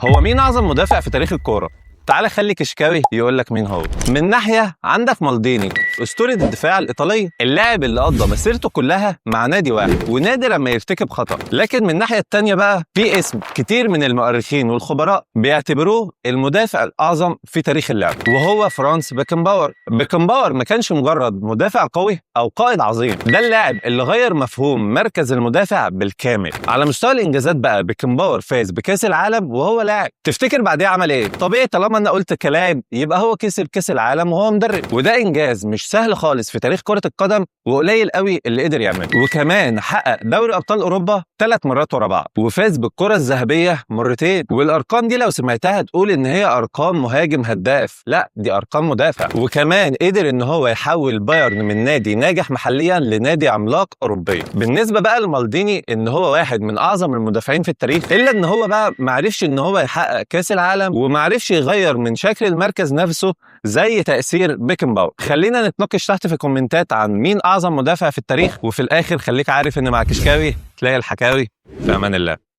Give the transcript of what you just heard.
هو مين اعظم مدافع في تاريخ الكوره؟ تعال خلي كشكاوي يقول لك مين هو. من ناحيه عندك مالديني، اسطوره الدفاع الايطاليه، اللاعب اللي قضى مسيرته كلها مع نادي واحد ونادر لما يرتكب خطا. لكن من الناحيه الثانيه بقى في اسم كتير من المؤرخين والخبراء بيعتبروه المدافع الاعظم في تاريخ اللعب، وهو فرانس بيكنباور. بيكنباور ما كانش مجرد مدافع قوي او قائد عظيم، ده اللاعب اللي غير مفهوم مركز المدافع بالكامل. على مستوى الانجازات بقى بيكنباور فاز بكاس العالم وهو لاعب. تفتكر بعديها عمل ايه؟ طبيعي طالما انا قلت كلاعب يبقى هو كسب كاس العالم وهو مدرب، وده انجاز مش سهل خالص في تاريخ كرة القدم وقليل قوي اللي قدر يعمله. وكمان حقق دوري ابطال اوروبا 3 مرات ورا بعض، وفاز بالكرة الذهبية مرتين. والارقام دي لو سمعتها تقول ان هي ارقام مهاجم هداف، لا دي ارقام مدافع. وكمان قدر ان هو يحول بايرن من نادي ناجح محليا لنادي عملاق اوروبيا. بالنسبة بقى لمالديني ان هو واحد من اعظم المدافعين في التاريخ، الا ان هو بقى معرفش ان هو يحقق كاس العالم ومعرفش يغير من شكل المركز نفسه زي تأثير بيكنباور. خلينا نتناقش تحت في الكومنتات عن مين أعظم مدافع في التاريخ، وفي الآخر خليك عارف إن مع كشكاوي تلاقي الحكاوي. في أمان الله.